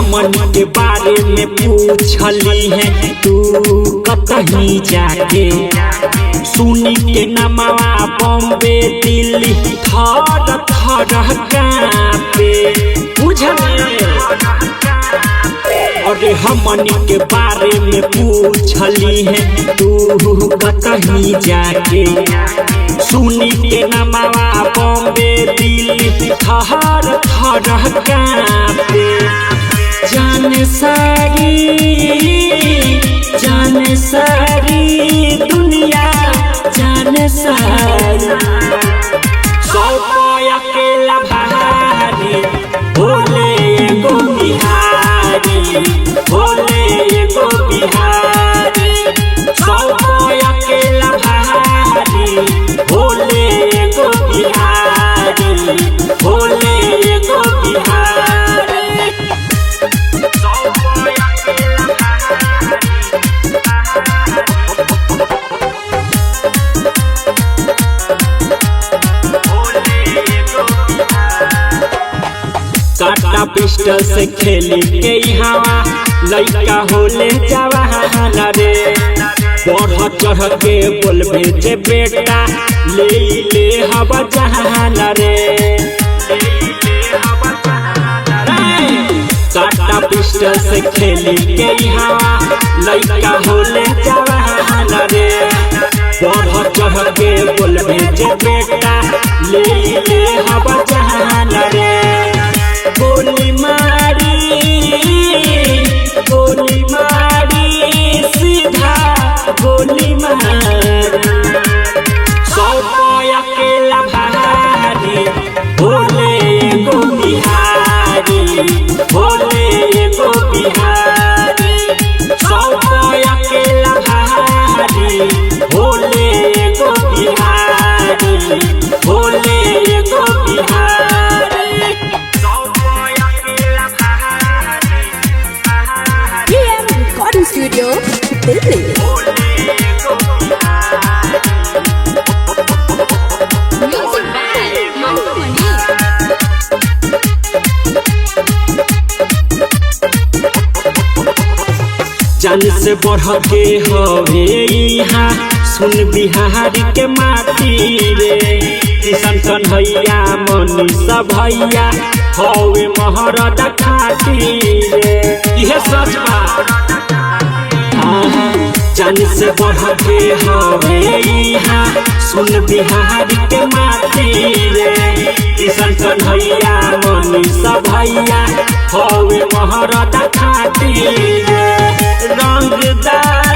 हमन के बारे में पूछली है तू कहीं जाके। सुनी के नमवा बॉम्बे दिल्ली थर थर कांपे बुझले। अरे हमन के बारे में पूछली है तू कहीं जाके। सुनी के नमवा बॉम्बे दिल्ली थर थर कांपे। जाने सारी दुनिया जाने सारी सब अकेला भारी भोले एगो बिहारी भोले एगो बिहारी सब अकेला भारी भोले एगो बिहारी भोले एगो बिहारी। काटा पिस्टल से खेली के हवा लइका होले जवान रे। बढ़ चढ़ के बोलबे जे बेटा ले हवा जहान रे। काटा पिस्टल से खेली के हवा लइका होले जवान रे। बढ़ चढ़ के बोलबे जे बेटा ले हवा जहान रे। गोली मारी सीधा गोली मारी सब अकेला भारी भोले एगो बिहारी भोले एगो बिहारी सब अकेला भारी भोले एगो बिहारी भोले एगो Bihari. Studio Delhi। Music band Mantu Mani। जान से बढ़ के हवे यहाँ सुन बिहारी के माटी रे। किशन कन्हैया मनीषा भैया हवे महरदा खाटी रे। यह सच बा। जान से बढ़ के हवे यहाँ सुन बिहारी के माटी रे। किशन कन्हैया मनीषा भैया हवे महरदा खाटी रे। रंगदार